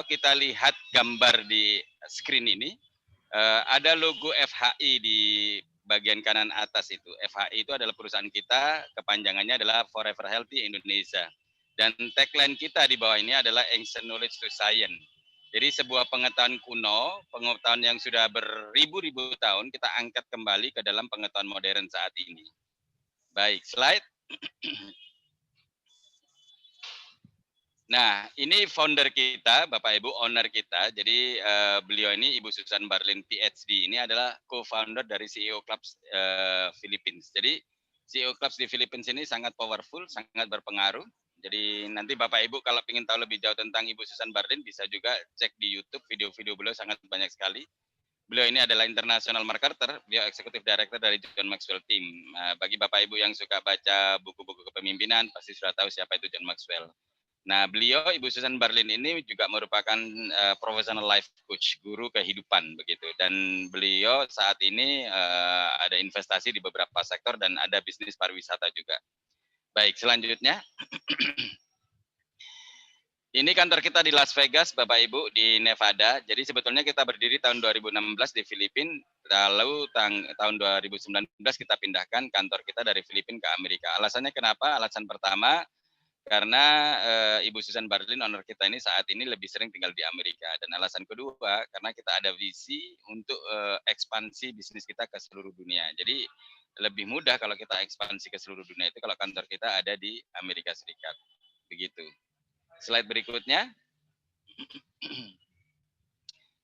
kita lihat gambar di screen ini, ada logo FHI di bagian kanan atas itu. FHI itu adalah perusahaan kita, kepanjangannya adalah Forever Healthy Indonesia. Dan tagline kita di bawah ini adalah Ancient Knowledge to Science. Jadi sebuah pengetahuan kuno, pengetahuan yang sudah beribu-ribu tahun, kita angkat kembali ke dalam pengetahuan modern saat ini. Baik, slide. Nah, ini founder kita, Bapak Ibu, owner kita. Jadi beliau ini Ibu Susan Barlin PhD. Ini adalah co-founder dari CEO Clubs Philippines. Jadi CEO Clubs di Philippines ini sangat powerful, sangat berpengaruh. Jadi nanti Bapak Ibu kalau ingin tahu lebih jauh tentang Ibu Susan Barlin bisa juga cek di YouTube, video-video beliau sangat banyak sekali. Beliau ini adalah international marketer, beliau eksekutif director dari John Maxwell Team. Bagi Bapak Ibu yang suka baca buku-buku kepemimpinan pasti sudah tahu siapa itu John Maxwell. Nah, beliau Ibu Susan Barlin ini juga merupakan professional life coach, guru kehidupan begitu. Dan beliau saat ini ada investasi di beberapa sektor dan ada bisnis pariwisata juga. Baik, selanjutnya. Ini kantor kita di Las Vegas, Bapak Ibu, di Nevada. Jadi sebetulnya kita berdiri tahun 2016 di Filipina, lalu tahun 2019 kita pindahkan kantor kita dari Filipina ke Amerika. Alasannya kenapa? Alasan pertama, karena Ibu Susan Barlin, owner kita ini saat ini lebih sering tinggal di Amerika. Dan alasan kedua, karena kita ada visi untuk ekspansi bisnis kita ke seluruh dunia. Jadi lebih mudah kalau kita ekspansi ke seluruh dunia itu kalau kantor kita ada di Amerika Serikat. Begitu. Slide berikutnya.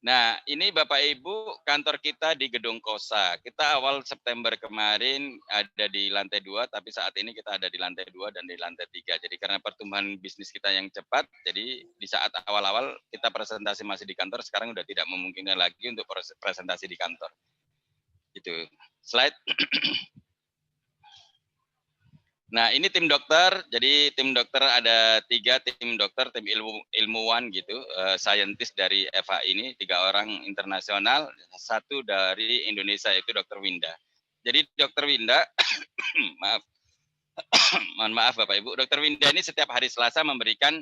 Nah, ini Bapak Ibu kantor kita di Gedung Kosa. Kita awal September kemarin ada di lantai 2, tapi saat ini kita ada di lantai 2 dan di lantai 3. Jadi karena pertumbuhan bisnis kita yang cepat, jadi di saat awal-awal kita presentasi masih di kantor, sekarang udah tidak memungkinkan lagi untuk presentasi di kantor. Itu. Slide. Nah, ini tim dokter. Jadi tim dokter ada 3 tim dokter, tim ilmuwan gitu, saintis dari FH ini, 3 orang internasional, 1 dari Indonesia yaitu Dr. Winda. Jadi Dr. Winda, maaf, mohon maaf Bapak Ibu, Dr. Winda ini setiap hari Selasa memberikan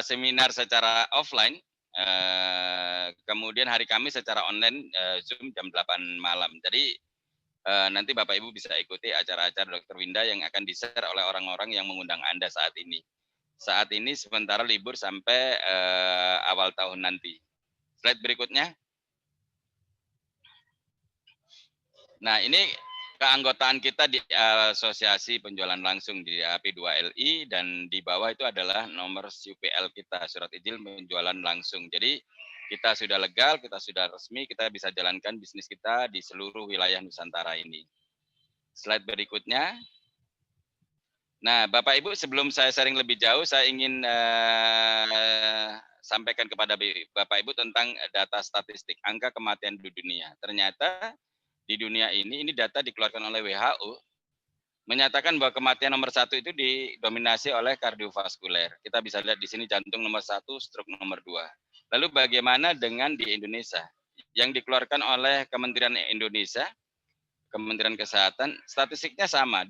seminar secara offline, kemudian hari Kamis secara online Zoom jam 8 malam. Jadi nanti Bapak Ibu bisa ikuti acara-acara Dr. Winda yang akan di-share oleh orang-orang yang mengundang Anda saat ini. Saat ini sementara libur sampai awal tahun nanti. Slide berikutnya. Nah, ini keanggotaan kita di Asosiasi Penjualan Langsung di AP2LI dan di bawah itu adalah nomor UPL kita, surat izin penjualan langsung. Jadi kita sudah legal, kita sudah resmi, kita bisa jalankan bisnis kita di seluruh wilayah Nusantara ini. Slide berikutnya. Nah, Bapak Ibu, sebelum saya sharing lebih jauh, saya ingin sampaikan kepada Bapak Ibu tentang data statistik angka kematian di dunia. Ternyata di dunia ini data dikeluarkan oleh WHO, menyatakan bahwa kematian nomor 1 itu didominasi oleh kardiovaskuler. Kita bisa lihat di sini jantung nomor 1, stroke nomor 2. Lalu bagaimana dengan di Indonesia? Yang dikeluarkan oleh Kementerian Indonesia, Kementerian Kesehatan, statistiknya sama,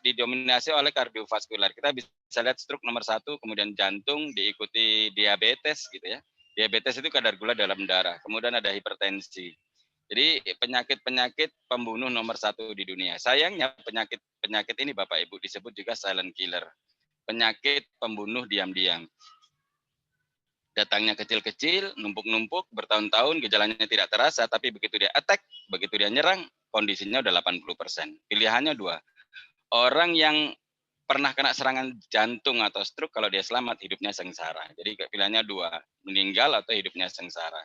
didominasi oleh kardiovaskuler. Kita bisa lihat stroke nomor 1, kemudian jantung, diikuti diabetes gitu ya. Diabetes itu kadar gula dalam darah, kemudian ada hipertensi. Jadi penyakit-penyakit pembunuh nomor 1 di dunia. Sayangnya penyakit ini Bapak Ibu disebut juga silent killer. Penyakit pembunuh diam-diam. Datangnya kecil-kecil, numpuk-numpuk, bertahun-tahun, gejalanya tidak terasa, tapi begitu dia attack, begitu dia nyerang, kondisinya udah 80%. Pilihannya 2. Orang yang pernah kena serangan jantung atau stroke, kalau dia selamat, hidupnya sengsara. Jadi pilihannya 2, meninggal atau hidupnya sengsara.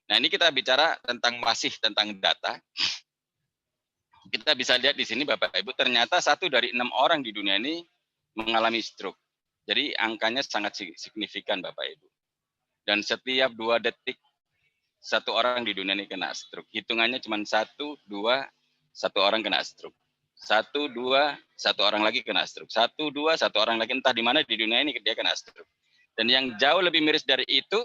Nah, ini kita bicara masih tentang data. Kita bisa lihat di sini Bapak Ibu, ternyata 1 dari 6 orang di dunia ini mengalami stroke. Jadi angkanya sangat signifikan Bapak Ibu. Dan setiap 2 detik 1 orang di dunia ini kena stroke. Hitungannya cuma 1, 2, 1 orang kena stroke. 1, 2, 1 orang lagi kena stroke. 1, 2, 1 orang lagi entah di mana di dunia ini dia kena stroke. Dan yang jauh lebih miris dari itu,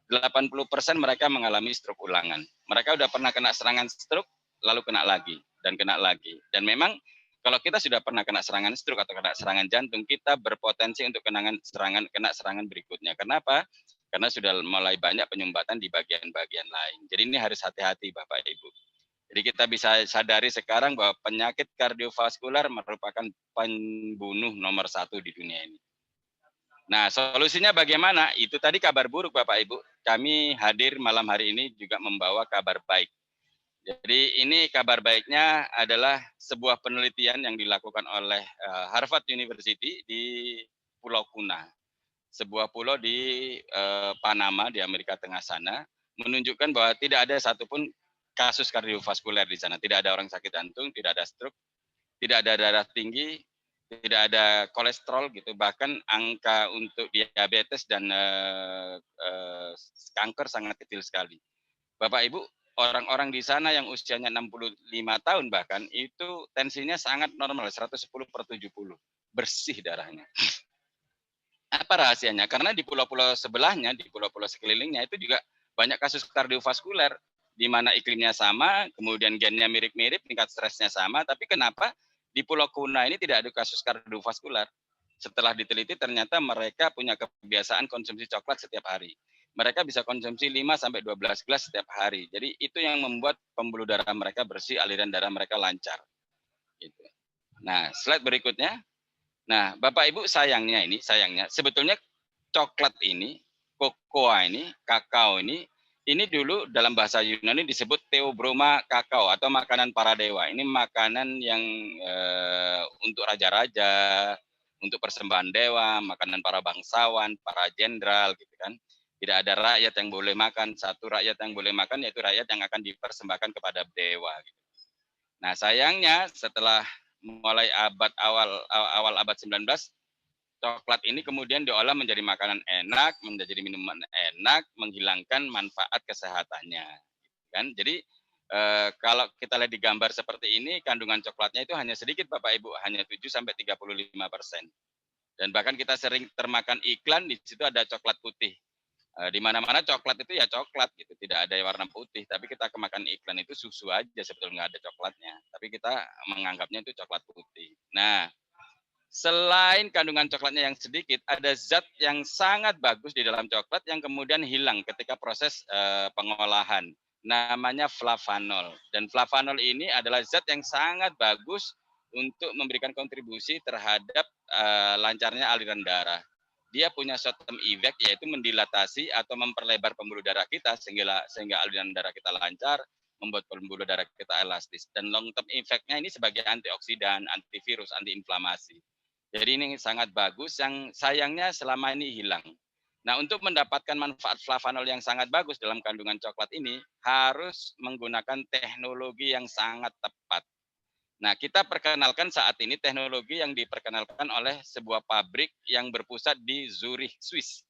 80% mereka mengalami stroke ulangan. Mereka udah pernah kena serangan stroke, lalu kena lagi, dan kena lagi. Dan memang kalau kita sudah pernah kena serangan stroke atau kena serangan jantung, kita berpotensi untuk kena serangan berikutnya. Kenapa? karena sudah mulai banyak penyumbatan di bagian-bagian lain. Jadi ini harus hati-hati Bapak Ibu. Jadi kita bisa sadari sekarang bahwa penyakit kardiovaskular merupakan pembunuh nomor 1 di dunia ini. Nah, solusinya bagaimana? Itu tadi kabar buruk Bapak Ibu. Kami hadir malam hari ini juga membawa kabar baik. Jadi ini kabar baiknya adalah sebuah penelitian yang dilakukan oleh Harvard University di Pulau Kuna, sebuah pulau di Panama di Amerika Tengah sana, menunjukkan bahwa tidak ada satupun kasus kardiovaskuler di sana. Tidak ada orang sakit jantung, tidak ada stroke, tidak ada darah tinggi, tidak ada kolesterol gitu. Bahkan angka untuk diabetes dan kanker sangat kecil sekali. Bapak Ibu, orang-orang di sana yang usianya 65 tahun bahkan itu tensinya sangat normal, 110/70, bersih darahnya. Apa rahasianya? Karena di pulau-pulau sebelahnya, di pulau-pulau sekelilingnya itu juga banyak kasus kardiovaskuler, di mana iklimnya sama, kemudian gennya mirip-mirip, tingkat stresnya sama, tapi kenapa di Pulau Kuna ini tidak ada kasus kardiovaskuler? Setelah diteliti ternyata mereka punya kebiasaan konsumsi coklat setiap hari. Mereka bisa konsumsi 5-12 gelas setiap hari. Jadi itu yang membuat pembuluh darah mereka bersih, aliran darah mereka lancar. Gitu. Nah, slide berikutnya. Nah, Bapak Ibu sayangnya sebetulnya coklat ini, kokoa ini, kakao ini dulu dalam bahasa Yunani disebut Theobroma kakao atau makanan para dewa. Ini makanan yang untuk raja-raja, untuk persembahan dewa, makanan para bangsawan, para jenderal gitu kan. Tidak ada rakyat yang boleh makan, satu rakyat yang boleh makan yaitu rakyat yang akan dipersembahkan kepada dewa gitu. Nah, sayangnya setelah mulai awal abad 19, coklat ini kemudian diolah menjadi makanan enak, menjadi minuman enak, menghilangkan manfaat kesehatannya. Kan? Jadi kalau kita lihat di gambar seperti ini, kandungan coklatnya itu hanya sedikit Bapak Ibu, hanya 7-35%. Dan bahkan kita sering termakan iklan, di situ ada coklat putih. Di mana-mana coklat itu ya coklat gitu, tidak ada warna putih. Tapi kita kemakan iklan itu susu aja sebetulnya nggak ada coklatnya. Tapi kita menganggapnya itu coklat putih. Nah, selain kandungan coklatnya yang sedikit, ada zat yang sangat bagus di dalam coklat yang kemudian hilang ketika proses pengolahan. Namanya flavanol. Dan flavanol ini adalah zat yang sangat bagus untuk memberikan kontribusi terhadap lancarnya aliran darah. Dia punya short term effect yaitu mendilatasi atau memperlebar pembuluh darah kita sehingga aliran darah kita lancar, membuat pembuluh darah kita elastis. Dan long term effect-nya ini sebagai antioksidan, antivirus, antiinflamasi. Jadi ini sangat bagus, yang sayangnya selama ini hilang. Nah, untuk mendapatkan manfaat flavanol yang sangat bagus dalam kandungan coklat ini, harus menggunakan teknologi yang sangat tepat. Nah, kita perkenalkan saat ini teknologi yang diperkenalkan oleh sebuah pabrik yang berpusat di Zurich, Swiss.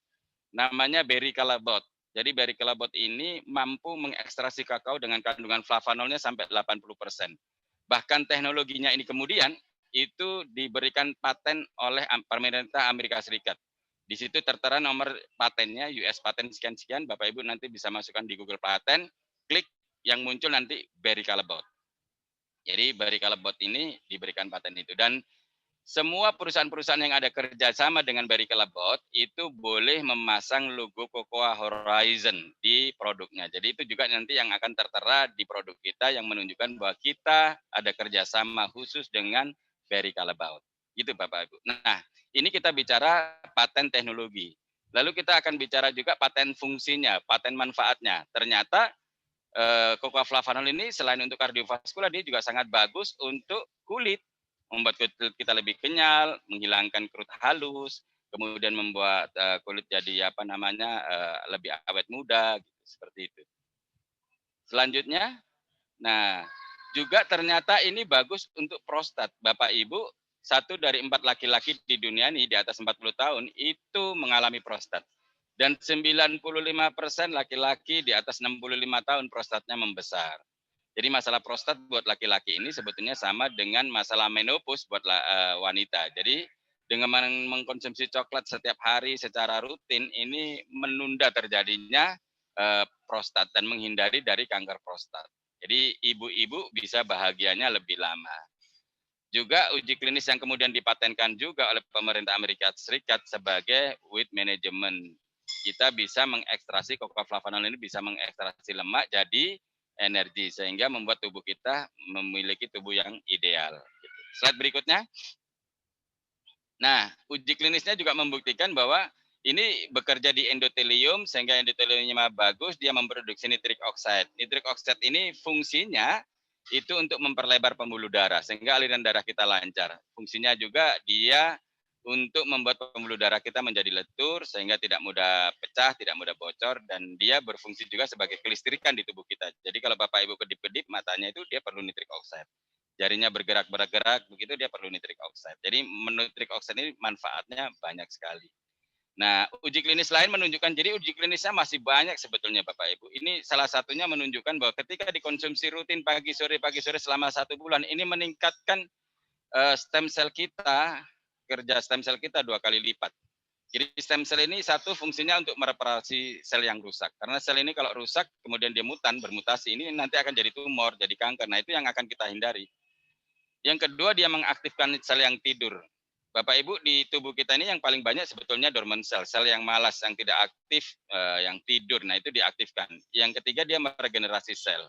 Namanya Berry Callebaut. Jadi Berry Callebaut ini mampu mengekstraksi kakao dengan kandungan flavanolnya sampai 80%. Bahkan teknologinya ini kemudian itu diberikan paten oleh pemerintah Amerika Serikat. Di situ tertera nomor patennya, US paten sekian-sekian, Bapak Ibu nanti bisa masukkan di Google paten, klik yang muncul nanti Berry Callebaut. Jadi Berry Callebaut ini diberikan paten itu. Dan semua perusahaan-perusahaan yang ada kerjasama dengan Berry Callebaut itu boleh memasang logo Cocoa Horizon di produknya. Jadi itu juga nanti yang akan tertera di produk kita yang menunjukkan bahwa kita ada kerjasama khusus dengan Berry Callebaut. Gitu Bapak Ibu. Nah, ini kita bicara paten teknologi. Lalu kita akan bicara juga paten fungsinya, paten manfaatnya. Ternyata cocoa flavanol ini selain untuk kardiovaskular, dia juga sangat bagus untuk kulit, membuat kulit kita lebih kenyal, menghilangkan kerut halus, kemudian membuat kulit jadi lebih awet muda, gitu, seperti itu. Selanjutnya, nah juga ternyata ini bagus untuk prostat, Bapak Ibu. 1 dari 4 laki-laki di dunia ini di atas 40 tahun itu mengalami prostat. Dan 95% laki-laki di atas 65 tahun prostatnya membesar. Jadi masalah prostat buat laki-laki ini sebetulnya sama dengan masalah menopause buat wanita. Jadi dengan mengkonsumsi coklat setiap hari secara rutin ini menunda terjadinya prostat dan menghindari dari kanker prostat. Jadi ibu-ibu bisa bahagianya lebih lama. Juga uji klinis yang kemudian dipatenkan juga oleh pemerintah Amerika Serikat sebagai weight management. kita bisa mengekstraksi kokoflavanol ini bisa mengekstraksi lemak jadi energi sehingga membuat tubuh kita memiliki tubuh yang ideal. Slide berikutnya. Nah, uji klinisnya juga membuktikan bahwa ini bekerja di endotelium sehingga endoteliumnya bagus, dia memproduksi nitric oxide. Nitric oxide ini fungsinya itu untuk memperlebar pembuluh darah sehingga aliran darah kita lancar. Fungsinya juga dia untuk membuat pembuluh darah kita menjadi lentur sehingga tidak mudah pecah, tidak mudah bocor, dan dia berfungsi juga sebagai kelistrikan di tubuh kita. Jadi kalau Bapak Ibu kedip-kedip matanya itu dia perlu nitric oxide. Jarinya bergerak-gerak begitu dia perlu nitric oxide. Jadi nitric oxide ini manfaatnya banyak sekali. Nah, uji klinis lain menunjukkan, jadi uji klinisnya masih banyak sebetulnya Bapak Ibu. Ini salah satunya menunjukkan bahwa ketika dikonsumsi rutin pagi sore selama 1 bulan, ini meningkatkan stem cell kita, kerja stem cell kita 2 kali lipat. Jadi stem cell ini satu fungsinya untuk mereparasi sel yang rusak. Karena sel ini kalau rusak, kemudian dia bermutasi, ini nanti akan jadi tumor, jadi kanker. Nah, itu yang akan kita hindari. Yang kedua, dia mengaktifkan sel yang tidur. Bapak Ibu, di tubuh kita ini yang paling banyak sebetulnya dormant cell, sel yang malas, yang tidak aktif, yang tidur. Nah, itu diaktifkan. Yang ketiga, dia meregenerasi sel.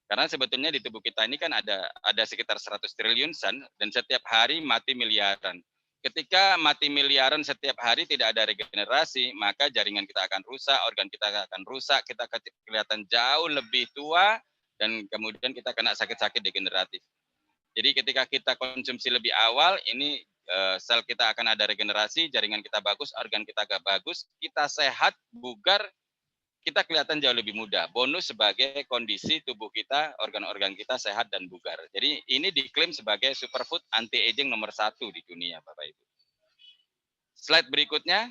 Karena sebetulnya di tubuh kita ini kan ada sekitar 100 triliun sel dan setiap hari mati miliaran. Ketika mati miliaran setiap hari tidak ada regenerasi, maka jaringan kita akan rusak, organ kita akan rusak, kita kelihatan jauh lebih tua dan kemudian kita kena sakit-sakit degeneratif. Jadi ketika kita konsumsi lebih awal, ini sel kita akan ada regenerasi, jaringan kita bagus, organ kita agak bagus, kita sehat, bugar, kita kelihatan jauh lebih muda. Bonus sebagai kondisi tubuh kita, organ-organ kita sehat dan bugar. Jadi ini diklaim sebagai superfood anti-aging nomor 1 di dunia, Bapak Ibu. Slide berikutnya.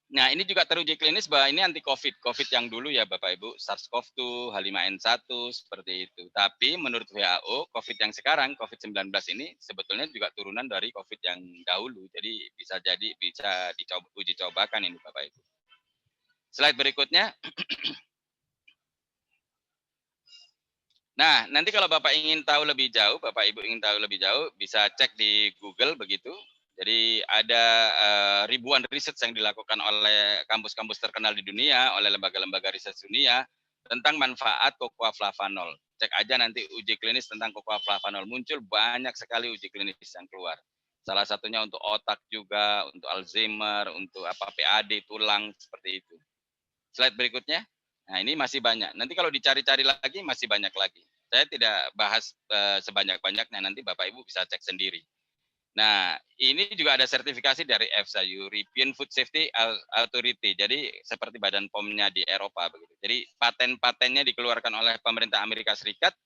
Nah, ini juga teruji klinis bahwa ini anti COVID. COVID yang dulu ya Bapak Ibu, SARS-CoV-2, H5N1, seperti itu. Tapi menurut WHO, COVID yang sekarang, COVID-19 ini sebetulnya juga turunan dari COVID yang dahulu. Jadi bisa uji cobakan ini Bapak Ibu. Slide berikutnya. Nah, nanti kalau Bapak ingin tahu lebih jauh, Bapak Ibu ingin tahu lebih jauh, bisa cek di Google begitu. Jadi ada ribuan riset yang dilakukan oleh kampus-kampus terkenal di dunia, oleh lembaga-lembaga riset dunia tentang manfaat cocoa flavanol. Cek aja nanti uji klinis tentang cocoa flavanol. Muncul banyak sekali uji klinis yang keluar. Salah satunya untuk otak juga, untuk Alzheimer, untuk PAD tulang seperti itu. Slide berikutnya. Nah, ini masih banyak. Nanti kalau dicari-cari lagi masih banyak lagi. Saya tidak bahas sebanyak-banyaknya, nanti Bapak Ibu bisa cek sendiri. Nah, ini juga ada sertifikasi dari EFSA, European Food Safety Authority. Jadi seperti Badan POM-nya di Eropa begitu. Jadi paten-patennya dikeluarkan oleh pemerintah Amerika Serikat,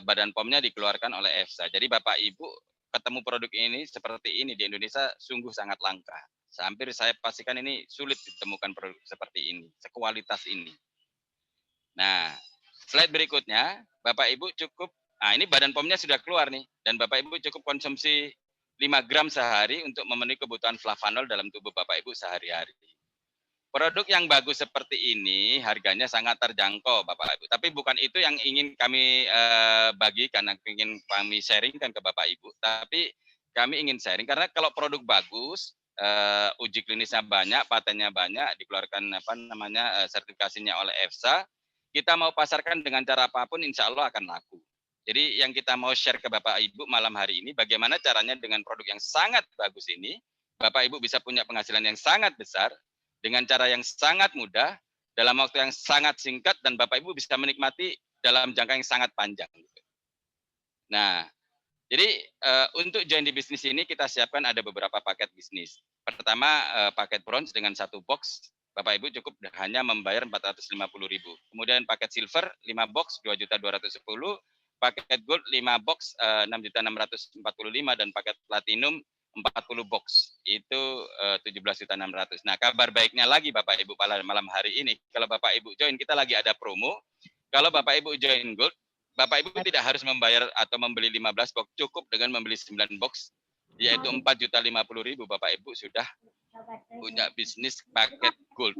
Badan POM-nya dikeluarkan oleh EFSA. Jadi Bapak Ibu ketemu produk ini seperti ini di Indonesia sungguh sangat langka. Hampir saya pastikan ini sulit ditemukan produk seperti ini, sekualitas ini. Nah, slide berikutnya, Bapak Ibu cukup, nah ini Badan POM-nya sudah keluar nih, dan Bapak Ibu cukup konsumsi 5 gram sehari untuk memenuhi kebutuhan flavanol dalam tubuh Bapak Ibu sehari-hari. Produk yang bagus seperti ini harganya sangat terjangkau Bapak Ibu. Tapi bukan itu yang ingin kami bagikan, ingin kami sharingkan ke Bapak Ibu. Tapi kami ingin sharing karena kalau produk bagus, uji klinisnya banyak, patennya banyak, dikeluarkan sertifikasinya oleh EFSA, kita mau pasarkan dengan cara apapun insya Allah akan laku. Jadi yang kita mau share ke Bapak Ibu malam hari ini, bagaimana caranya dengan produk yang sangat bagus ini, Bapak Ibu bisa punya penghasilan yang sangat besar, dengan cara yang sangat mudah, dalam waktu yang sangat singkat, dan Bapak Ibu bisa menikmati dalam jangka yang sangat panjang. Nah, jadi untuk join di bisnis ini kita siapkan ada beberapa paket bisnis. Pertama, paket bronze dengan 1 box, Bapak Ibu cukup hanya membayar 450.000. Kemudian paket silver 5 box 2.210.000, paket gold 5 box 6.645.000 dan paket platinum 40 box itu 17.600.000. Nah, kabar baiknya lagi Bapak Ibu pada malam hari ini, kalau Bapak Ibu join kita lagi ada promo. Kalau Bapak Ibu join gold, Bapak Ibu tidak harus membayar atau membeli 15 box, cukup dengan membeli 9 box yaitu 4.050.000 Bapak Ibu sudah punya bisnis paket gold.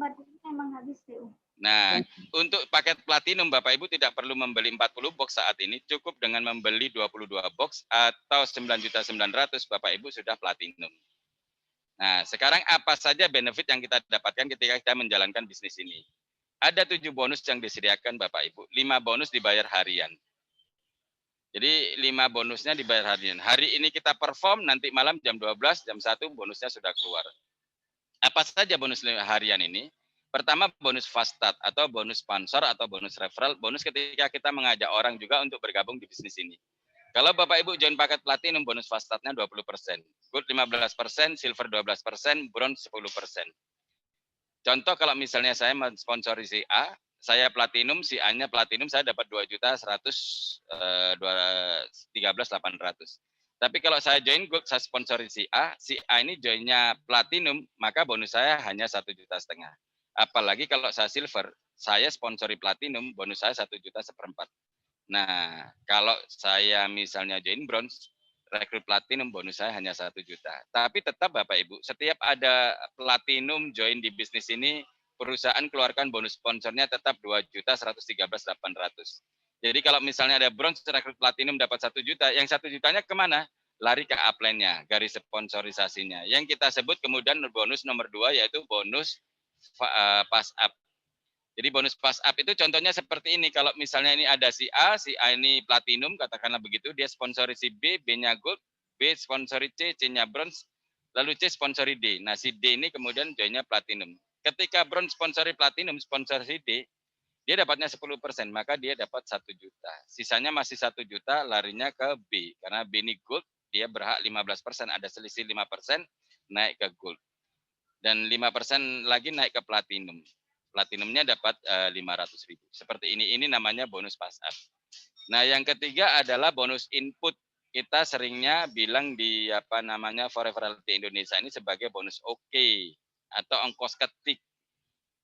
Nah, untuk paket platinum Bapak Ibu tidak perlu membeli 40 box saat ini, cukup dengan membeli 22 box atau 9.900.000 Bapak Ibu sudah platinum. Nah, sekarang apa saja benefit yang kita dapatkan ketika kita menjalankan bisnis ini? Ada 7 bonus yang disediakan Bapak Ibu. 5 bonus dibayar harian. Jadi 5 bonusnya dibayar harian. Hari ini kita perform, nanti malam jam 12, jam 1 bonusnya sudah keluar. Apa saja bonus harian ini? Pertama, bonus fast start atau bonus sponsor atau bonus referral. Bonus ketika kita mengajak orang juga untuk bergabung di bisnis ini. Kalau Bapak Ibu join paket platinum, bonus fast startnya 20%, gold 15%, silver 12%, bronze 10%. Contoh kalau misalnya saya mensponsori si A, saya platinum, si A-nya platinum, saya dapat 2.113.800. Tapi kalau saya join gold, saya sponsori si A ini joinnya platinum, maka bonus saya hanya 1,5 juta. Apalagi kalau saya silver, saya sponsori platinum, bonus saya 1,1 juta. Nah, kalau saya misalnya join bronze, rekrut platinum, bonus saya hanya 1 juta. Tapi tetap Bapak Ibu, setiap ada platinum join di bisnis ini, perusahaan keluarkan bonus sponsornya tetap 2.113.800. Jadi kalau misalnya ada bronze rekrut platinum dapat 1 juta, yang 1 jutanya kemana? Lari ke upline-nya, garis sponsorisasinya. Yang kita sebut kemudian bonus nomor 2 yaitu bonus pass up. Jadi bonus pass up itu contohnya seperti ini. Kalau misalnya ini ada si A ini platinum, katakanlah begitu, dia sponsori si B, B-nya gold, B sponsori C, C-nya bronze, lalu C sponsori D. Nah, si D ini kemudian joinnya platinum. Ketika bronze sponsori platinum, sponsori D, dia dapatnya 10%, maka dia dapat 1 juta. Sisanya masih 1 juta, larinya ke B. Karena B ini gold, dia berhak 15%, ada selisih 5% naik ke gold. Dan 5% lagi naik ke platinum. Platinumnya dapat 500.000. Seperti ini namanya bonus pass up. Nah, yang ketiga adalah bonus input. Kita seringnya bilang di Forever Healthy Indonesia ini sebagai bonus OK atau ongkos ketik.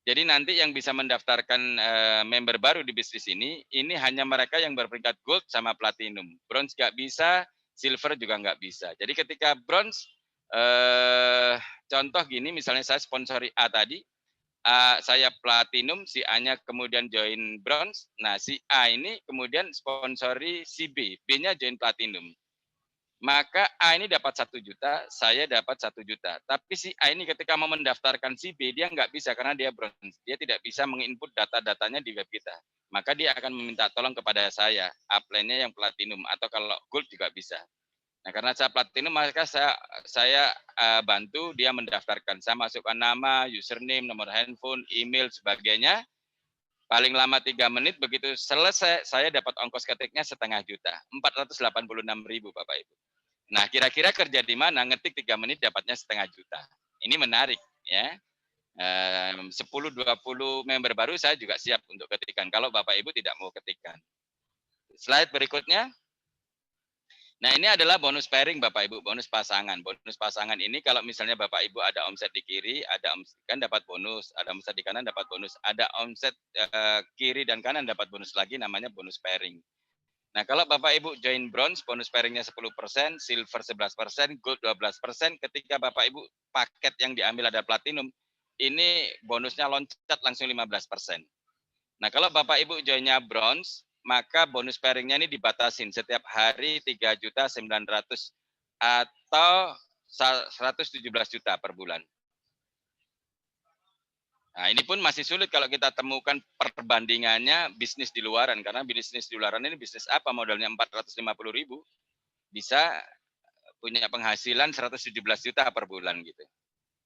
Jadi nanti yang bisa mendaftarkan member baru di bisnis ini hanya mereka yang berperingkat gold sama platinum. Bronze nggak bisa, silver juga nggak bisa. Jadi ketika bronze, contoh gini, misalnya saya sponsori A tadi, saya platinum, si A-nya kemudian join bronze. Nah, si A ini kemudian sponsori si B, B-nya join platinum. Maka A ini dapat 1 juta, saya dapat 1 juta. Tapi si A ini ketika mau mendaftarkan si B, dia nggak bisa karena dia bronze. Dia tidak bisa menginput data-datanya di web kita. Maka dia akan meminta tolong kepada saya, upline-nya yang platinum, atau kalau gold juga bisa. Nah, karena saya platinum, maka saya bantu dia mendaftarkan. Saya masukkan nama, username, nomor handphone, email, sebagainya. Paling lama 3 menit, begitu selesai, saya dapat ongkos ketiknya 0,5 juta. 486.000 Bapak Ibu. Nah, kira-kira kerja di mana? Ngetik 3 menit dapatnya 0,5 juta. Ini menarik ya. 10-20 member baru saya juga siap untuk ketikan. Kalau Bapak Ibu tidak mau ketikan. Slide berikutnya. Nah, ini adalah bonus pairing Bapak Ibu, bonus pasangan. Bonus pasangan ini kalau misalnya Bapak Ibu ada omset di kiri, ada omset kan dapat bonus, ada omset di kanan dapat bonus, ada omset kiri dan kanan dapat bonus lagi namanya bonus pairing. Nah, kalau Bapak Ibu join bronze, bonus pairingnya 10%, silver 11%, gold 12%. Ketika Bapak Ibu paket yang diambil ada platinum, ini bonusnya loncat langsung 15%. Nah, kalau Bapak Ibu joinnya bronze, maka bonus pairingnya ini dibatasin setiap hari 3.900.000 atau 117 juta per bulan. Nah, ini pun masih sulit kalau kita temukan perbandingannya bisnis di luaran, karena bisnis di luaran ini bisnis apa modalnya 450.000 bisa punya penghasilan 117 juta per bulan gitu.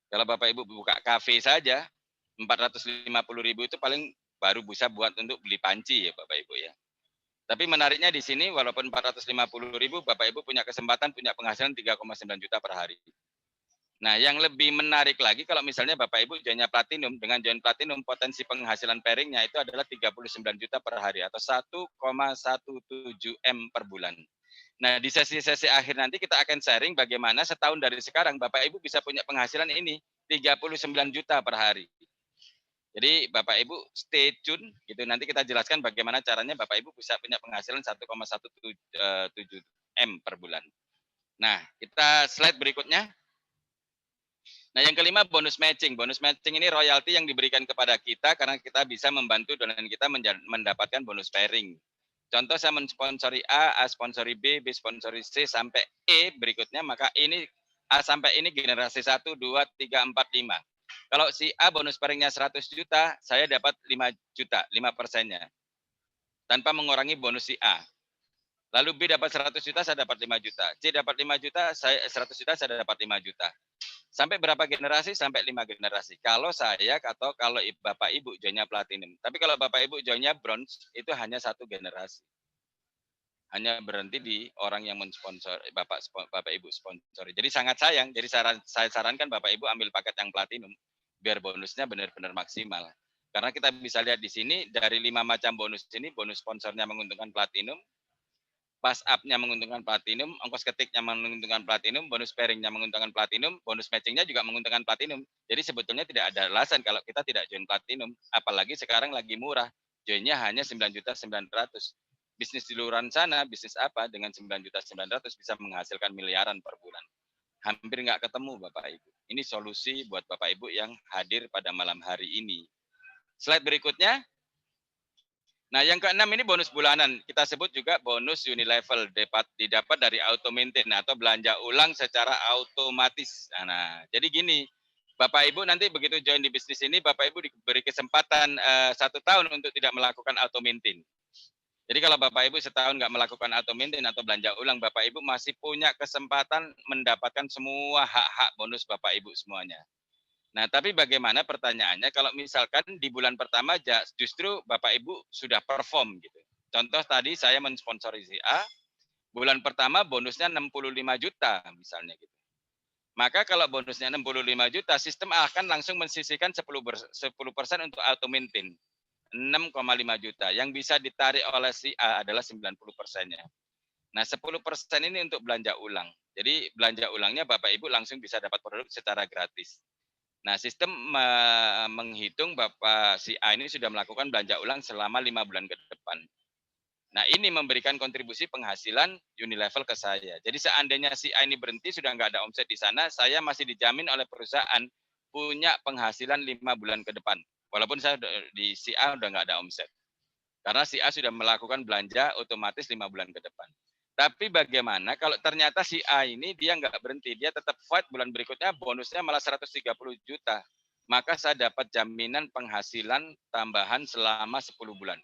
Kalau Bapak Ibu buka kafe saja 450.000 itu paling baru bisa buat untuk beli panci ya Bapak Ibu ya. Tapi menariknya di sini walaupun 450.000 Bapak Ibu punya kesempatan punya penghasilan 3,9 juta per hari. Nah, yang lebih menarik lagi kalau misalnya Bapak Ibu joinnya platinum, dengan join platinum potensi penghasilan pairingnya itu adalah 39 juta per hari atau 1,17 M per bulan. Nah, di sesi-sesi akhir nanti kita akan sharing bagaimana setahun dari sekarang Bapak Ibu bisa punya penghasilan ini 39 juta per hari. Jadi Bapak Ibu stay tune gitu, nanti kita jelaskan bagaimana caranya Bapak Ibu bisa punya penghasilan 1,17 M per bulan. Nah, kita slide berikutnya. Nah, yang kelima bonus matching. Bonus matching ini royalti yang diberikan kepada kita karena kita bisa membantu donatur kita mendapatkan bonus pairing. Contoh saya mensponsori A sponsori B sponsori C sampai E berikutnya, maka ini A sampai ini generasi 1, 2, 3, 4, 5. Kalau si A bonus sparingnya 100 juta, saya dapat 5 juta, 5%-nya. Tanpa mengurangi bonus si A. Lalu B dapat 100 juta, saya dapat 5 juta. C dapat 5 juta, saya 100 juta, saya dapat 5 juta. Sampai berapa generasi? Sampai 5 generasi. Kalau saya atau kalau Bapak Ibu joinnya platinum. Tapi kalau Bapak Ibu joinnya bronze, itu hanya 1 generasi. Hanya berhenti di orang yang mensponsor, Bapak Ibu sponsor. Jadi sangat sayang. Jadi saya sarankan Bapak Ibu ambil paket yang platinum biar bonusnya benar-benar maksimal. Karena kita bisa lihat di sini dari 5 macam bonus ini, bonus sponsornya menguntungkan platinum, pass up-nya menguntungkan platinum, ongkos ketiknya menguntungkan platinum, bonus pairing-nya menguntungkan platinum, bonus matching-nya juga menguntungkan platinum. Jadi sebetulnya tidak ada alasan kalau kita tidak join platinum, apalagi sekarang lagi murah. Joinnya hanya 9.900.000. Bisnis di luar sana, bisnis apa dengan 9.900.000 bisa menghasilkan miliaran per bulan. Hampir nggak ketemu Bapak Ibu. Ini solusi buat Bapak Ibu yang hadir pada malam hari ini. Slide berikutnya. Nah, yang keenam ini bonus bulanan. Kita sebut juga bonus unilevel, didapat dari auto maintain atau belanja ulang secara otomatis. Nah, jadi gini, Bapak Ibu nanti begitu join di bisnis ini, Bapak Ibu diberi kesempatan 1 tahun untuk tidak melakukan auto maintain. Jadi kalau Bapak Ibu setahun nggak melakukan auto maintain atau belanja ulang, Bapak Ibu masih punya kesempatan mendapatkan semua hak-hak bonus Bapak Ibu semuanya. Nah, tapi bagaimana pertanyaannya kalau misalkan di bulan pertama justru Bapak Ibu sudah perform gitu. Contoh tadi saya mensponsori si A, bulan pertama bonusnya 65 juta misalnya gitu. Maka kalau bonusnya 65 juta, sistem akan langsung mensisihkan 10% untuk auto maintain. 6,5 juta. Yang bisa ditarik oleh si A adalah 90%-nya. Nah, 10% ini untuk belanja ulang. Jadi belanja ulangnya Bapak Ibu langsung bisa dapat produk secara gratis. Nah, sistem menghitung Bapak si A ini sudah melakukan belanja ulang selama 5 bulan ke depan. Nah, ini memberikan kontribusi penghasilan Unilevel ke saya. Jadi seandainya si A ini berhenti, sudah nggak ada omset di sana, saya masih dijamin oleh perusahaan punya penghasilan 5 bulan ke depan. Walaupun saya di si A udah nggak ada omset. Karena si A sudah melakukan belanja otomatis 5 bulan ke depan. Tapi bagaimana kalau ternyata si A ini dia nggak berhenti, dia tetap fight bulan berikutnya bonusnya malah 130 juta. Maka saya dapat jaminan penghasilan tambahan selama 10 bulan.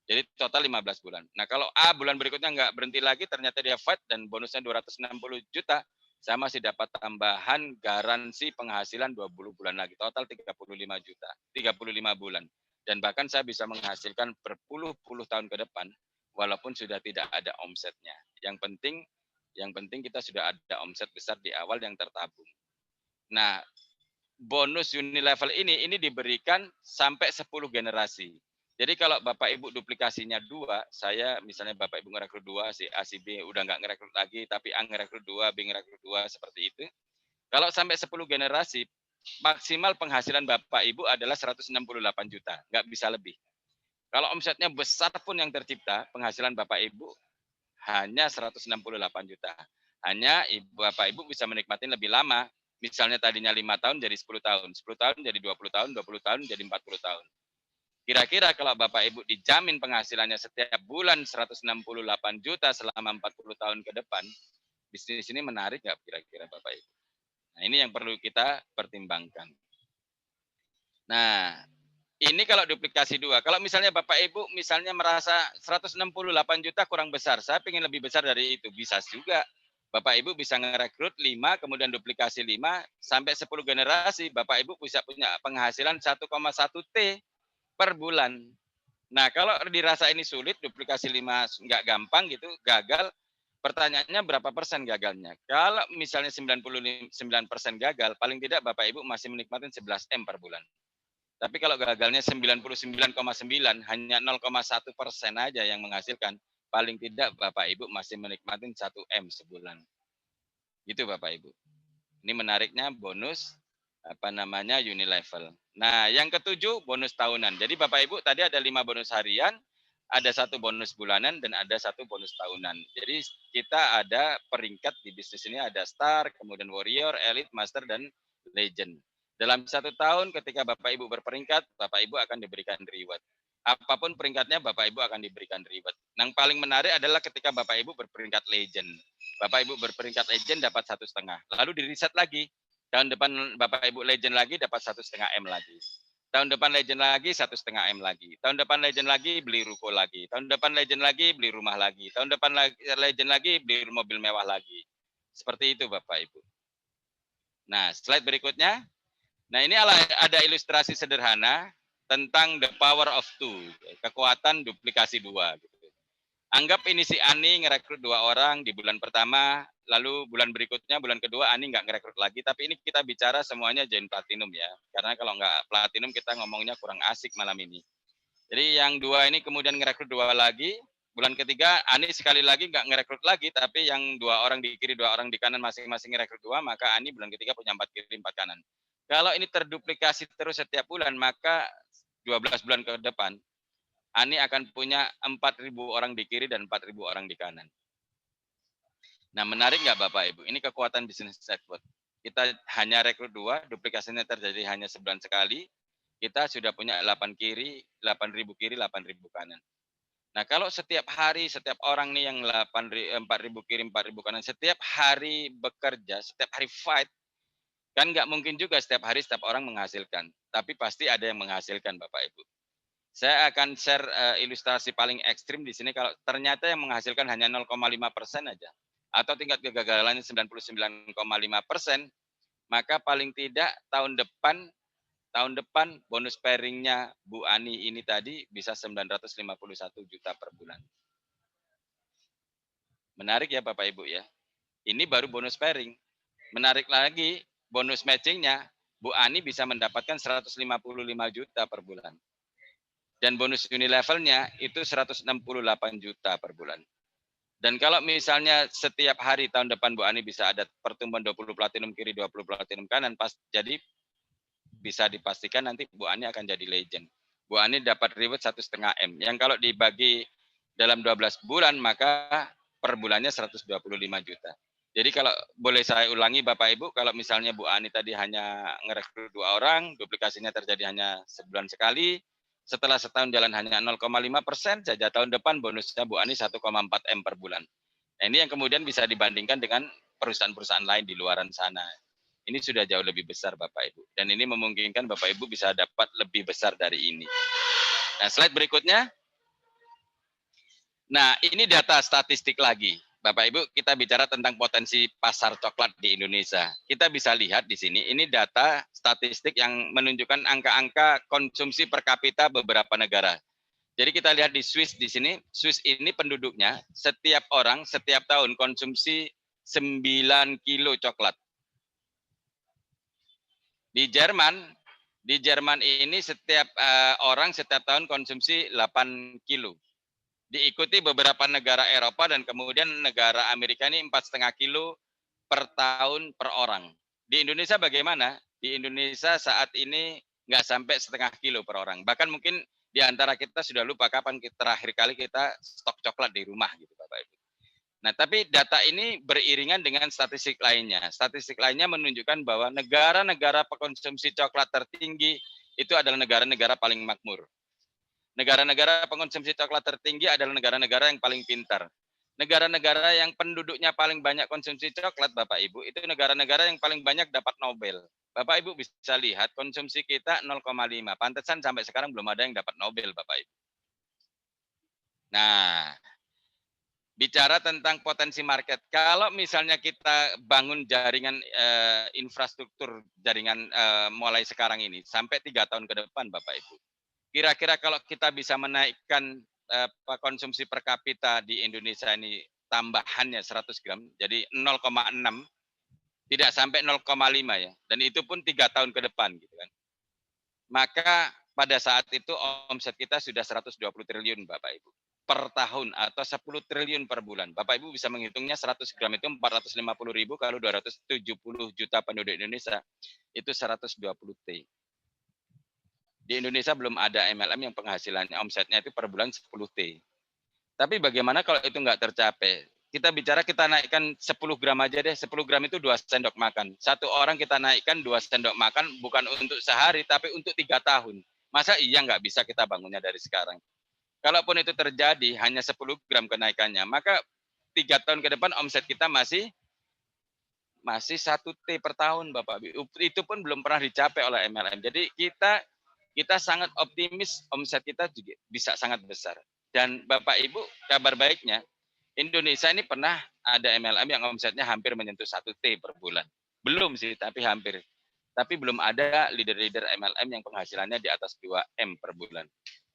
Jadi total 15 bulan. Nah kalau A bulan berikutnya nggak berhenti lagi, ternyata dia fight dan bonusnya 260 juta, saya masih dapat tambahan garansi penghasilan 20 bulan lagi. Total 35 juta, 35 bulan. Dan bahkan saya bisa menghasilkan berpuluh-puluh tahun ke depan walaupun sudah tidak ada omsetnya. Yang penting kita sudah ada omset besar di awal yang tertabung. Nah, bonus Unilevel ini diberikan sampai 10 generasi. Jadi kalau Bapak Ibu duplikasinya 2, saya misalnya Bapak Ibu ngerekrut 2, si A, si B udah nggak ngerekrut lagi, tapi A ngerekrut 2, B ngerekrut 2, seperti itu. Kalau sampai 10 generasi, maksimal penghasilan Bapak Ibu adalah 168 juta, nggak bisa lebih. Kalau omsetnya besar pun yang tercipta, penghasilan Bapak Ibu hanya 168 juta. Hanya Bapak Ibu bisa menikmati lebih lama. Misalnya tadinya 5 tahun jadi 10 tahun, 10 tahun jadi 20 tahun, 20 tahun jadi 40 tahun. Kira-kira kalau Bapak Ibu dijamin penghasilannya setiap bulan 168 juta selama 40 tahun ke depan, bisnis ini menarik nggak kira-kira Bapak Ibu? Nah, ini yang perlu kita pertimbangkan. Nah, ini kalau duplikasi 2. Kalau misalnya Bapak Ibu misalnya merasa 168 juta kurang besar, saya ingin lebih besar dari itu, bisa juga. Bapak Ibu bisa ngerekrut 5, kemudian duplikasi 5, sampai 10 generasi, Bapak Ibu bisa punya penghasilan 1,1 T per bulan. Nah, kalau dirasa ini sulit, duplikasi 5 nggak gampang gitu, gagal, pertanyaannya berapa persen gagalnya? Kalau misalnya 99% gagal, paling tidak Bapak Ibu masih menikmati 11 M per bulan. Tapi kalau gagalnya 99,9, hanya 0,1% aja yang menghasilkan, paling tidak Bapak Ibu masih menikmati 1 M sebulan. Gitu Bapak Ibu. Ini menariknya bonus Unilevel. Nah, yang ketujuh bonus tahunan. Jadi Bapak Ibu tadi ada 5 bonus harian, ada 1 bonus bulanan dan ada 1 bonus tahunan. Jadi kita ada peringkat di bisnis ini, ada Star, kemudian Warrior, Elite, Master dan Legend. Dalam 1 tahun ketika Bapak Ibu berperingkat, Bapak Ibu akan diberikan reward. apapun peringkatnya Bapak Ibu akan diberikan reward. Yang paling menarik adalah ketika Bapak Ibu berperingkat legend. Bapak Ibu berperingkat legend dapat 1,5. Lalu di-reset lagi. Tahun depan Bapak Ibu legend lagi dapat 1,5 M lagi. Tahun depan legend lagi 1,5 M lagi. Tahun depan legend lagi beli ruko lagi. Tahun depan legend lagi beli rumah lagi. Tahun depan legend lagi beli mobil mewah lagi. Seperti itu Bapak Ibu. Nah, slide berikutnya. Nah, ini ada ilustrasi sederhana tentang the power of two, kekuatan duplikasi dua. Anggap ini si Ani ngerekrut 2 orang di bulan pertama, lalu bulan berikutnya, bulan kedua Ani nggak ngerekrut lagi, tapi ini kita bicara semuanya join platinum ya, karena kalau nggak platinum kita ngomongnya kurang asik malam ini. Jadi yang 2 ini kemudian ngerekrut 2 lagi, bulan ketiga Ani sekali lagi nggak ngerekrut lagi, tapi yang 2 orang di kiri, 2 orang di kanan masing-masing ngerekrut 2, maka Ani bulan ketiga punya 4 kiri, 4 kanan. Kalau ini terduplikasi terus setiap bulan, maka 12 bulan ke depan, Ani akan punya 4.000 orang di kiri dan 4.000 orang di kanan. Nah, menarik nggak Bapak Ibu? Ini kekuatan bisnis chatbot. Kita hanya rekrut 2, duplikasinya terjadi hanya sebulan sekali. Kita sudah punya 8 kiri, 8.000 kiri, 8.000 kanan. Nah, kalau setiap hari, setiap orang nih yang 4.000 kiri, 4.000 kanan, setiap hari bekerja, setiap hari fight, kan nggak mungkin juga setiap hari setiap orang menghasilkan. Tapi pasti ada yang menghasilkan Bapak Ibu. Saya akan share ilustrasi paling ekstrim di sini kalau ternyata yang menghasilkan hanya 0,5% aja atau tingkat kegagalannya 99,5%, maka paling tidak tahun depan bonus pairingnya Bu Ani ini tadi bisa 951 juta per bulan. Menarik ya Bapak Ibu ya. Ini baru bonus pairing. Menarik lagi bonus matchingnya Bu Ani bisa mendapatkan 155 juta per bulan. Dan bonus unilevelnya itu 168 juta per bulan. Dan kalau misalnya setiap hari tahun depan Bu Ani bisa ada pertumbuhan 20 platinum kiri, 20 platinum kanan, jadi bisa dipastikan nanti Bu Ani akan jadi legend. Bu Ani dapat reward 1,5 M. Yang kalau dibagi dalam 12 bulan, maka per bulannya 125 juta. Jadi kalau boleh saya ulangi Bapak Ibu, kalau misalnya Bu Ani tadi hanya ngerekrut 2 orang, duplikasinya terjadi hanya sebulan sekali, setelah setahun jalan hanya 0,5%, saja tahun depan bonusnya Bu Ani 1,4 M per bulan. Nah, ini yang kemudian bisa dibandingkan dengan perusahaan-perusahaan lain di luaran sana. Ini sudah jauh lebih besar Bapak Ibu. Dan ini memungkinkan Bapak Ibu bisa dapat lebih besar dari ini. Nah, slide berikutnya. Nah, ini data statistik lagi. Bapak Ibu, kita bicara tentang potensi pasar coklat di Indonesia. Kita bisa lihat di sini, ini data statistik yang menunjukkan angka-angka konsumsi per kapita beberapa negara. Jadi kita lihat di Swiss di sini, Swiss ini penduduknya setiap orang setiap tahun konsumsi 9 kilo coklat. Di Jerman ini setiap orang setiap tahun konsumsi 8 kilo. Diikuti beberapa negara Eropa dan kemudian negara Amerika ini 4,5 kilo per tahun per orang. Di Indonesia bagaimana? Di Indonesia saat ini nggak sampai setengah kilo per orang. Bahkan mungkin di antara kita sudah lupa kapan terakhir kali kita stok coklat di rumah gitu Bapak Ibu. Nah, tapi data ini beriringan dengan statistik lainnya. Statistik lainnya menunjukkan bahwa negara-negara pengkonsumsi coklat tertinggi itu adalah negara-negara paling makmur. Negara-negara pengkonsumsi coklat tertinggi adalah negara-negara yang paling pintar. Negara-negara yang penduduknya paling banyak konsumsi coklat, Bapak Ibu, itu negara-negara yang paling banyak dapat Nobel. Bapak Ibu bisa lihat konsumsi kita 0,5. Pantesan sampai sekarang belum ada yang dapat Nobel, Bapak Ibu. Nah, bicara tentang potensi market, kalau misalnya kita bangun jaringan infrastruktur jaringan mulai sekarang ini sampai 3 tahun ke depan, Bapak Ibu, kira-kira kalau kita bisa menaikkan konsumsi per kapita di Indonesia ini tambahannya 100 gram, jadi 0,6, tidak sampai 0,5 ya, dan itu pun 3 tahun ke depan gitu kan. Maka pada saat itu omset kita sudah 120 triliun Bapak Ibu per tahun atau 10 triliun per bulan. Bapak Ibu bisa menghitungnya 100 gram itu 450 ribu, kalau 270 juta penduduk Indonesia itu 120 T. Di Indonesia belum ada MLM yang penghasilannya omsetnya itu per bulan 10 T. Tapi bagaimana kalau itu nggak tercapai? Kita bicara kita naikkan 10 gram aja deh. 10 gram itu 2 sendok makan. Satu orang kita naikkan 2 sendok makan bukan untuk sehari tapi untuk 3 tahun. Masa iya nggak bisa kita bangunnya dari sekarang? Kalaupun itu terjadi hanya 10 gram kenaikannya, maka 3 tahun ke depan omset kita masih 1 T per tahun, Bapak Ibu. Itu pun belum pernah dicapai oleh MLM. Jadi kita sangat optimis omset kita juga bisa sangat besar. Dan Bapak Ibu, kabar baiknya Indonesia ini pernah ada MLM yang omsetnya hampir menyentuh 1 T per bulan. Belum sih, tapi hampir. Tapi belum ada leader-leader MLM yang penghasilannya di atas 2 M per bulan.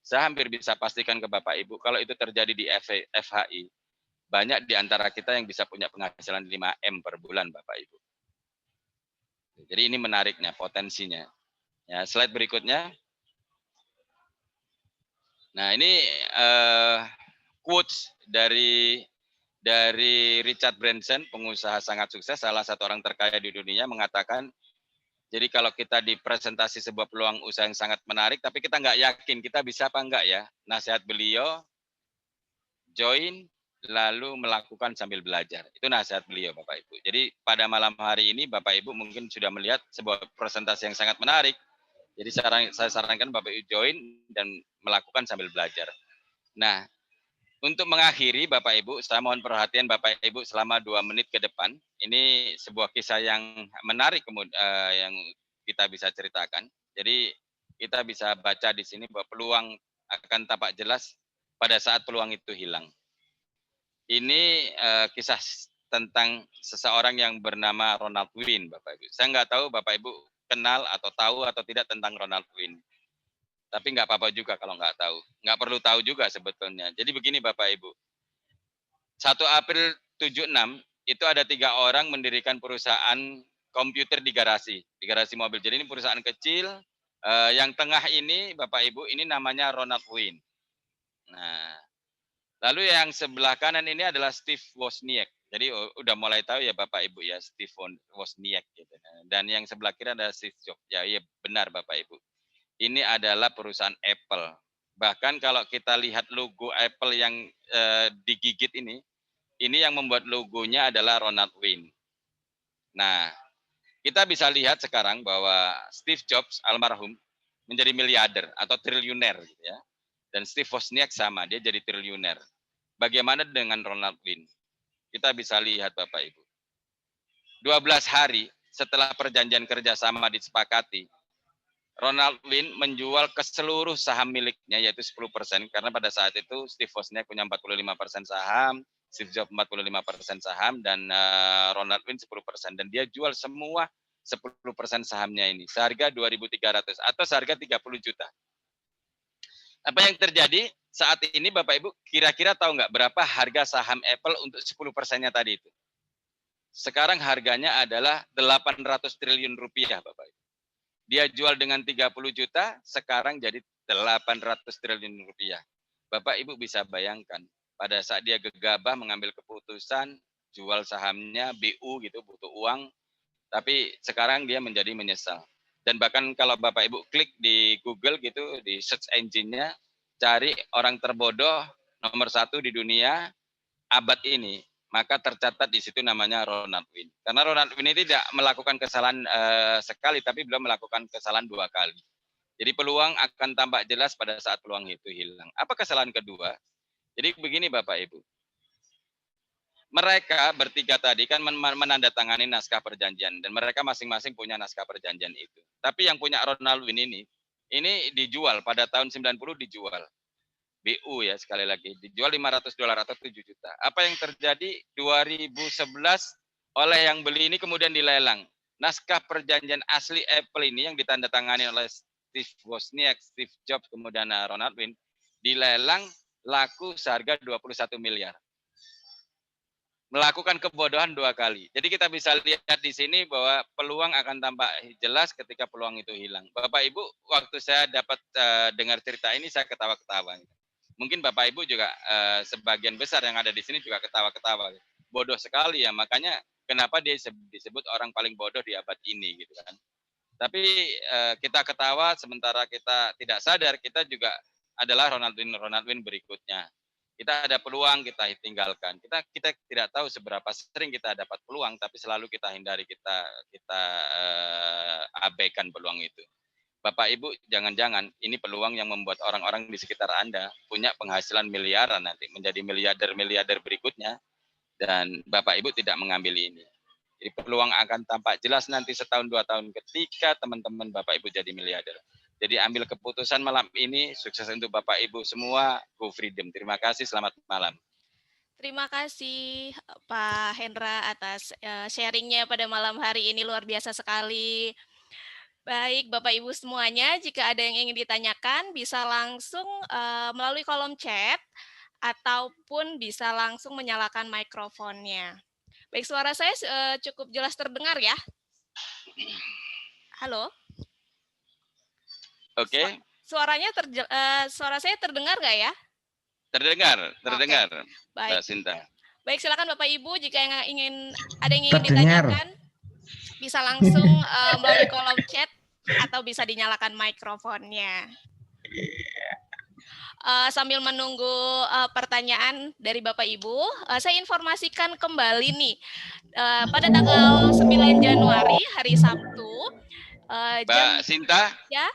Saya hampir bisa pastikan ke Bapak Ibu, kalau itu terjadi di FHI, banyak di antara kita yang bisa punya penghasilan 5 M per bulan, Bapak Ibu. Jadi ini menariknya, potensinya. Ya, slide berikutnya. Nah, ini quotes dari Richard Branson, pengusaha sangat sukses, salah satu orang terkaya di dunia, mengatakan, jadi kalau kita dipresentasi sebuah peluang usaha yang sangat menarik, tapi kita nggak yakin kita bisa apa enggak ya, nasihat beliau, join, lalu melakukan sambil belajar. Itu nasihat beliau, Bapak Ibu. Jadi pada malam hari ini, Bapak Ibu mungkin sudah melihat sebuah presentasi yang sangat menarik. Jadi saya sarankan Bapak Ibu join dan melakukan sambil belajar. Nah, untuk mengakhiri Bapak Ibu, saya mohon perhatian Bapak Ibu selama 2 menit ke depan. Ini sebuah kisah yang menarik yang kita bisa ceritakan. Jadi kita bisa baca di sini bahwa peluang akan tampak jelas pada saat peluang itu hilang. Ini kisah tentang seseorang yang bernama Ronald Wayne, Bapak Ibu. Saya nggak tahu Bapak Ibu kenal atau tahu atau tidak tentang Ronald Wayne. Tapi nggak apa-apa juga kalau nggak tahu. Nggak perlu tahu juga sebetulnya. Jadi begini Bapak Ibu. 1 April 76 itu ada 3 orang mendirikan perusahaan komputer di garasi mobil. Jadi ini perusahaan kecil. Yang tengah ini Bapak Ibu ini namanya Ronald Wayne. Nah, lalu yang sebelah kanan ini adalah Steve Wozniak. Jadi udah mulai tahu ya Bapak Ibu ya, Steve Wozniak gitu. Dan yang sebelah kiri ada Steve Jobs. Ya, iya benar Bapak Ibu. Ini adalah perusahaan Apple. Bahkan kalau kita lihat logo Apple yang digigit ini yang membuat logonya adalah Ronald Wayne. Nah, kita bisa lihat sekarang bahwa Steve Jobs almarhum menjadi miliarder atau triliuner gitu ya. Dan Steve Wozniak sama, dia jadi triliuner. Bagaimana dengan Ronald Wayne? Kita bisa lihat Bapak Ibu. 12 hari setelah perjanjian kerjasama disepakati, Ronald Wayne menjual ke seluruh saham miliknya yaitu 10%, karena pada saat itu Steve Wozniak punya 45% saham, Steve Jobs 45% saham, dan Ronald Wayne 10%. Dan dia jual semua 10% sahamnya ini seharga 2.300 atau seharga 30 juta. Apa yang terjadi saat ini Bapak Ibu, kira-kira tahu nggak berapa harga saham Apple untuk 10%-nya tadi itu? Sekarang harganya adalah 800 triliun rupiah Bapak Ibu. Dia jual dengan 30 juta, sekarang jadi 800 triliun rupiah. Bapak Ibu bisa bayangkan, pada saat dia gegabah mengambil keputusan, jual sahamnya, BU gitu, butuh uang, tapi sekarang dia menjadi menyesal. Dan bahkan kalau Bapak Ibu klik di Google gitu, di search engine-nya, cari orang terbodoh nomor 1 di dunia abad ini, maka tercatat di situ namanya Ronald Wayne. Karena Ronald Wayne ini tidak melakukan kesalahan sekali, tapi beliau melakukan kesalahan 2 kali. Jadi peluang akan tampak jelas pada saat peluang itu hilang. Apa kesalahan kedua? Jadi begini Bapak Ibu. Mereka bertiga tadi kan menandatangani naskah perjanjian dan mereka masing-masing punya naskah perjanjian itu. Tapi yang punya Ronald Wayne ini dijual pada tahun 90 dijual. BU ya sekali lagi dijual $500 atau 7 juta. Apa yang terjadi 2011 oleh yang beli ini kemudian dilelang. Naskah perjanjian asli Apple ini yang ditandatangani oleh Steve Wozniak, Steve Jobs, kemudian Ronald Wayne dilelang laku seharga 21 miliar. Melakukan kebodohan 2 kali. Jadi kita bisa lihat di sini bahwa peluang akan tampak jelas ketika peluang itu hilang. Bapak Ibu, waktu saya dapat dengar cerita ini saya ketawa-ketawa. Mungkin Bapak Ibu juga sebagian besar yang ada di sini juga ketawa-ketawa. Bodoh sekali ya, makanya kenapa dia disebut orang paling bodoh di abad ini gitu kan. Tapi kita ketawa sementara kita tidak sadar kita juga adalah Ronald Wayne berikutnya. Kita ada peluang kita tinggalkan. Kita tidak tahu seberapa sering kita dapat peluang, tapi selalu kita hindari, kita abaikan peluang itu. Bapak Ibu jangan-jangan ini peluang yang membuat orang-orang di sekitar Anda punya penghasilan miliaran nanti, menjadi miliarder-miliarder berikutnya, dan Bapak Ibu tidak mengambil ini. Jadi peluang akan tampak jelas nanti setahun 2 tahun ketika teman-teman Bapak Ibu jadi miliarder. Jadi ambil keputusan malam ini, sukses untuk Bapak Ibu semua, go freedom. Terima kasih, selamat malam. Terima kasih Pak Hendra atas sharingnya pada malam hari ini, luar biasa sekali. Baik, Bapak Ibu semuanya, jika ada yang ingin ditanyakan bisa langsung melalui kolom chat ataupun bisa langsung menyalakan mikrofonnya. Baik, suara saya cukup jelas terdengar ya? Halo? Oke. Suara saya terdengar nggak ya? Terdengar. Oke. Baik. Mbak Sinta. Baik, silakan Bapak Ibu jika ada yang ingin ditanyakan bisa langsung melalui kolom chat atau bisa dinyalakan mikrofonnya. Sambil menunggu pertanyaan dari Bapak Ibu, saya informasikan kembali nih, pada tanggal 9 Januari, hari Sabtu, Mbak Sinta, ya?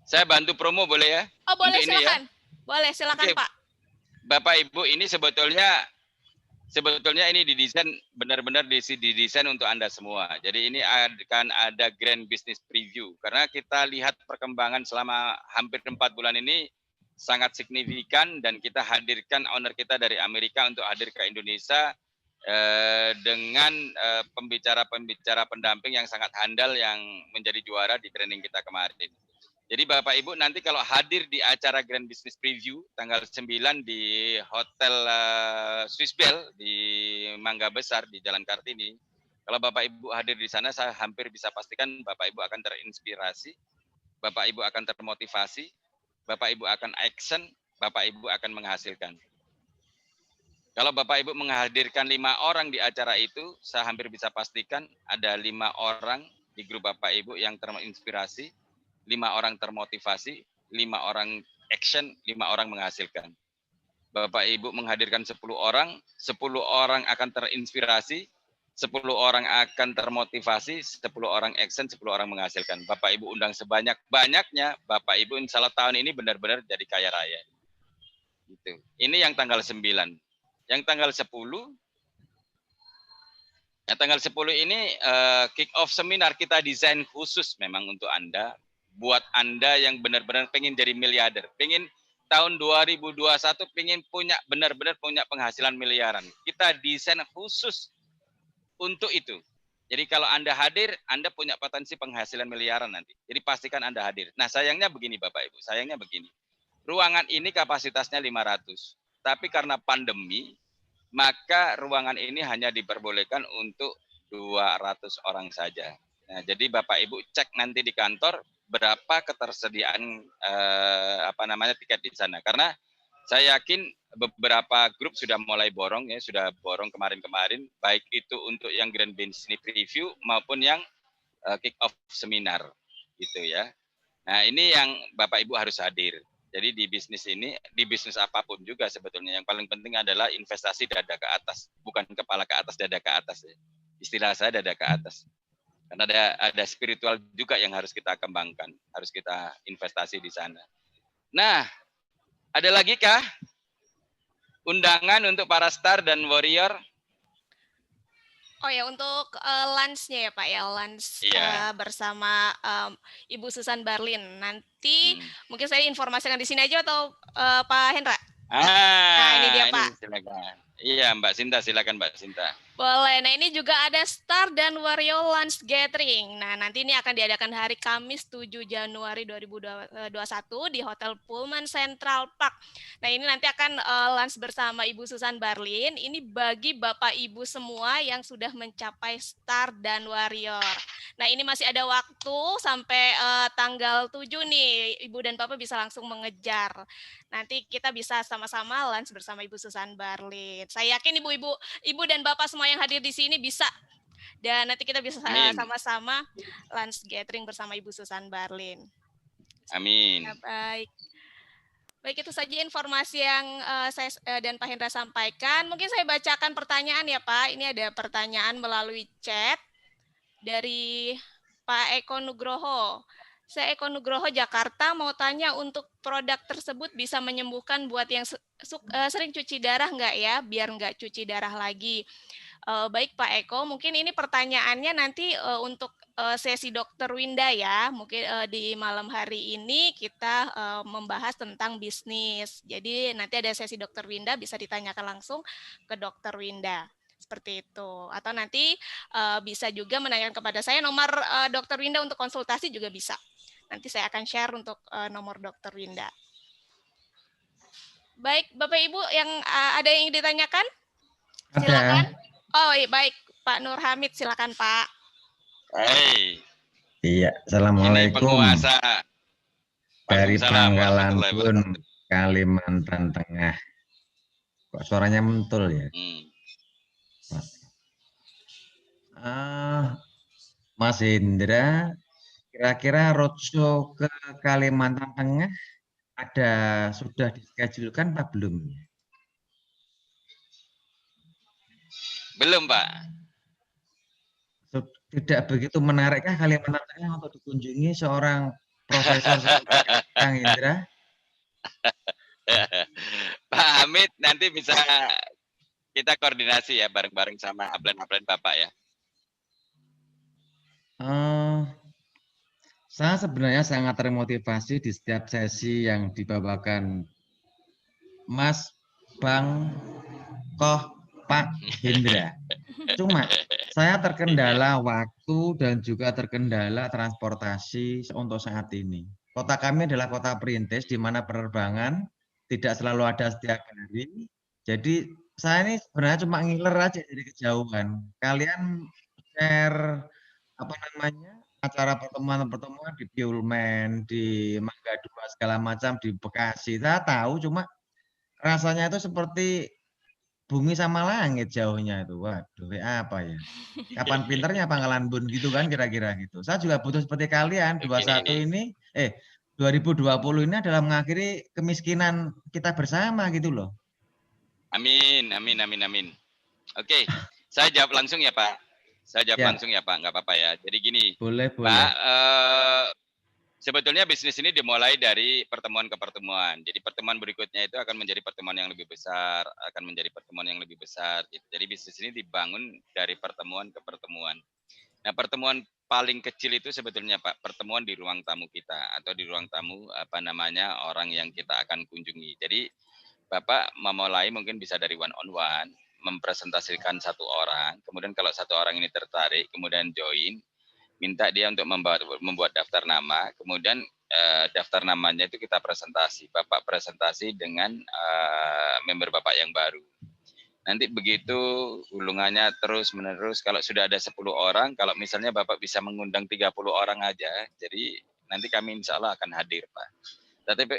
Saya bantu promo boleh ya? Oh boleh, silakan. Ya? Boleh, silakan Pak. Bapak Ibu, ini sebetulnya ini didesain benar-benar didesain untuk Anda semua. Jadi ini akan ada grand business preview karena kita lihat perkembangan selama hampir 4 bulan ini sangat signifikan dan kita hadirkan owner kita dari Amerika untuk hadir ke Indonesia dengan pembicara-pembicara pendamping yang sangat handal yang menjadi juara di training kita kemarin. Jadi Bapak Ibu nanti kalau hadir di acara Grand Business Preview tanggal 9 di Hotel Swiss Bell di Mangga Besar di Jalan Kartini, kalau Bapak Ibu hadir di sana saya hampir bisa pastikan Bapak Ibu akan terinspirasi, Bapak Ibu akan termotivasi, Bapak Ibu akan action, Bapak Ibu akan menghasilkan. Kalau Bapak Ibu menghadirkan 5 orang di acara itu, saya hampir bisa pastikan ada 5 orang di grup Bapak Ibu yang terinspirasi, 5 orang termotivasi, 5 orang action, 5 orang menghasilkan. Bapak Ibu menghadirkan 10 orang, 10 orang akan terinspirasi, 10 orang akan termotivasi, 10 orang action, 10 orang menghasilkan. Bapak Ibu undang sebanyak-banyaknya, Bapak Ibu insya Allah tahun ini benar-benar jadi kaya raya. Gitu. Ini yang tanggal 9. Yang tanggal 10, tanggal 10 ini kick off seminar kita desain khusus memang untuk Anda. Buat Anda yang benar-benar pengen jadi miliarder, pengen tahun 2021 pengen benar-benar punya penghasilan miliaran. Kita desain khusus untuk itu. Jadi kalau Anda hadir, Anda punya potensi penghasilan miliaran nanti. Jadi pastikan Anda hadir. Nah, sayangnya begini Bapak Ibu, sayangnya begini. Ruangan ini kapasitasnya 500. Tapi karena pandemi, maka ruangan ini hanya diperbolehkan untuk 200 orang saja. Nah, jadi Bapak Ibu cek nanti di kantor berapa ketersediaan tiket di sana. Karena saya yakin beberapa grup sudah mulai borong ya, sudah borong kemarin-kemarin, baik itu untuk yang Grand Business Preview maupun yang kick off seminar gitu ya. Nah, ini yang Bapak Ibu harus hadir. Jadi di bisnis ini, di bisnis apapun juga sebetulnya yang paling penting adalah investasi dada ke atas, bukan kepala ke atas, dada ke atas ya. Istilah saya dada ke atas. Karena ada spiritual juga yang harus kita kembangkan, harus kita investasi di sana. Nah, ada lagi kah undangan untuk para star dan warrior? Oh ya, untuk lunch-nya ya Pak ya, lunch bersama Ibu Susan Barlin. Nanti mungkin saya informasikan di sini aja atau Pak Hendra? Nah, ini dia Pak. Silakan. Iya Mbak Sinta, silakan Mbak Sinta. Boleh. Nah, ini juga ada Star dan Wario Lunch Gathering. Nah, nanti ini akan diadakan hari Kamis 7 Januari 2021 di Hotel Pullman Central Park. Nah, ini nanti akan lunch bersama Ibu Susan Barlin. Ini bagi Bapak Ibu semua yang sudah mencapai Star dan Warrior. Nah, ini masih ada waktu sampai tanggal 7 nih. Ibu dan Bapak bisa langsung mengejar. Nanti kita bisa sama-sama lunch bersama Ibu Susan Barlin. Saya yakin Ibu dan Bapak semua yang hadir di sini bisa. Dan nanti kita bisa sama-sama lunch gathering bersama Ibu Susan Barlin. Amin. Ya, baik. Baik, itu saja informasi yang saya dan Pak Hendra sampaikan. Mungkin saya bacakan pertanyaan ya Pak. Ini ada pertanyaan melalui chat dari Pak Eko Nugroho. Saya Eko Nugroho Jakarta, mau tanya untuk produk tersebut bisa menyembuhkan buat yang sering cuci darah nggak ya, biar nggak cuci darah lagi. Baik Pak Eko, mungkin ini pertanyaannya nanti untuk sesi Dokter Winda ya. Mungkin di malam hari ini kita membahas tentang bisnis. Jadi nanti ada sesi Dokter Winda, bisa ditanyakan langsung ke Dokter Winda. Seperti itu. Atau nanti bisa juga menanyakan kepada saya nomor Dokter Winda untuk konsultasi juga bisa. Nanti saya akan share untuk nomor Dokter Winda. Baik, Bapak Ibu yang ada yang ditanyakan? Silakan. Oh, iya, baik. Pak Nur Hamid, silakan Pak. Hai. Iya, assalamualaikum. Ini penguasa. Dari Pangkalan warahmatullahi Bun, wabarakatuh. Kalimantan Tengah. Kok suaranya mentul ya? Mas Indra, kira-kira roadshow ke Kalimantan Tengah sudah dischedule-kan apa belum? Belum, Pak. Tidak begitu menarikkah Kalimantan Tengah untuk dikunjungi seorang profesor seperti Kang Indra? Pak Hamid, nanti bisa kita koordinasi ya bareng-bareng sama upline-upline Bapak ya. Saya sebenarnya sangat termotivasi di setiap sesi yang dibawakan Mas, Bang, Koh, Pak Hendra. Cuma saya terkendala waktu dan juga terkendala transportasi untuk saat ini. Kota kami adalah kota perintis di mana penerbangan tidak selalu ada setiap hari. Jadi saya ini sebenarnya cuma ngiler aja dari kejauhan. Kalian share acara pertemuan-pertemuan di Piulmen, di Mangga 2 segala macam di Bekasi. Saya tahu cuma rasanya itu seperti bumi sama langit jauhnya itu. Waduh, apa ya? Kapan pinternya Pangkalan Bun gitu kan kira-kira gitu. Saya juga butuh seperti kalian 2020 ini adalah mengakhiri kemiskinan kita bersama gitu loh. Amin, amin, amin, amin. Oke, saya jawab langsung ya Pak. Langsung ya Pak, nggak apa-apa ya. Jadi gini, boleh. Pak, sebetulnya bisnis ini dimulai dari pertemuan ke pertemuan. Jadi pertemuan berikutnya itu akan menjadi pertemuan yang lebih besar, Gitu. Jadi bisnis ini dibangun dari pertemuan ke pertemuan. Nah, pertemuan paling kecil itu sebetulnya Pak, pertemuan di ruang tamu kita atau di ruang tamu orang yang kita akan kunjungi. Jadi Bapak memulai mungkin bisa dari one on one, mempresentasikan satu orang, kemudian kalau satu orang ini tertarik, kemudian join, minta dia untuk membuat daftar nama, kemudian daftar namanya itu kita presentasi. Bapak presentasi dengan member Bapak yang baru. Nanti begitu hubungannya terus menerus, kalau sudah ada 10 orang, kalau misalnya Bapak bisa mengundang 30 orang aja, jadi nanti kami insya Allah akan hadir Pak.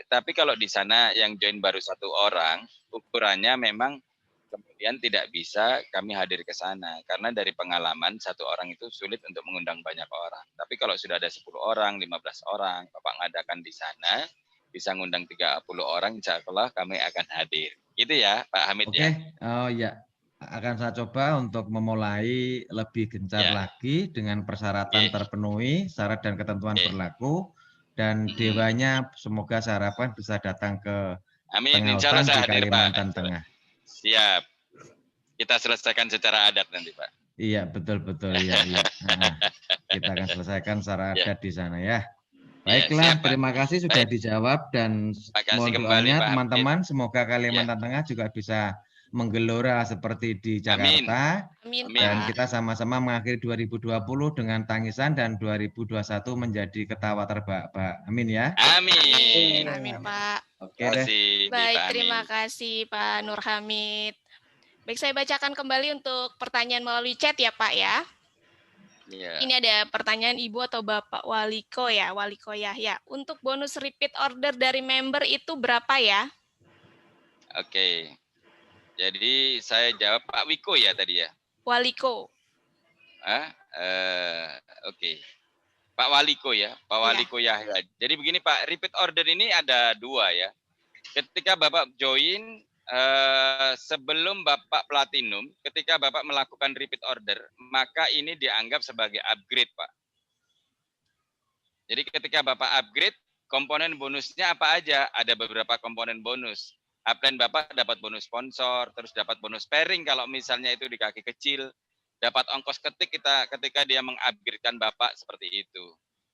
Tapi kalau di sana yang join baru satu orang, ukurannya memang kemudian tidak bisa kami hadir ke sana. Karena dari pengalaman satu orang itu sulit untuk mengundang banyak orang. Tapi kalau sudah ada 10 orang, 15 orang, Bapak ngadakan di sana, bisa ngundang 30 orang, insya Allah kami akan hadir. Gitu ya Pak Hamid ya. Oh ya, akan saya coba untuk memulai lebih gencar lagi dengan persyaratan terpenuhi, syarat dan ketentuan berlaku. Dan dewanya semoga saya harapkan bisa datang ke Tengah Hutan di Kalimantan Tengah. Siap. Kita selesaikan secara adat nanti Pak. Iya, betul. Iya. Kita akan selesaikan secara adat di sana ya. Baiklah, terima kasih sudah dijawab dan mohon doanya teman-teman. Semoga Kalimantan Tengah juga bisa menggelora seperti di Jakarta. Amin. Dan kita sama-sama mengakhiri 2020 dengan tangisan dan 2021 menjadi ketawa terbahak-bahak. Amin ya. Amin Pak. Oke deh. Baik, terima kasih Pak Nur Hamid. Baik, saya bacakan kembali untuk pertanyaan melalui chat ya Pak ya. Ini ada pertanyaan Ibu atau Bapak Waliko Yahya. Untuk bonus repeat order dari member itu berapa ya? Oke. Jadi saya jawab Pak Wiko ya tadi ya. Waliko. Oke. Pak Waliko ya, Pak Waliko Yahya. Jadi begini Pak, repeat order ini ada dua ya. Ketika Bapak join sebelum Bapak Platinum, ketika Bapak melakukan repeat order, maka ini dianggap sebagai upgrade Pak. Jadi ketika Bapak upgrade, komponen bonusnya apa aja? Ada beberapa komponen bonus. Upline Bapak dapat bonus sponsor, terus dapat bonus pairing kalau misalnya itu di kaki kecil, dapat ongkos ketik ketika dia mengupgradekan Bapak seperti itu.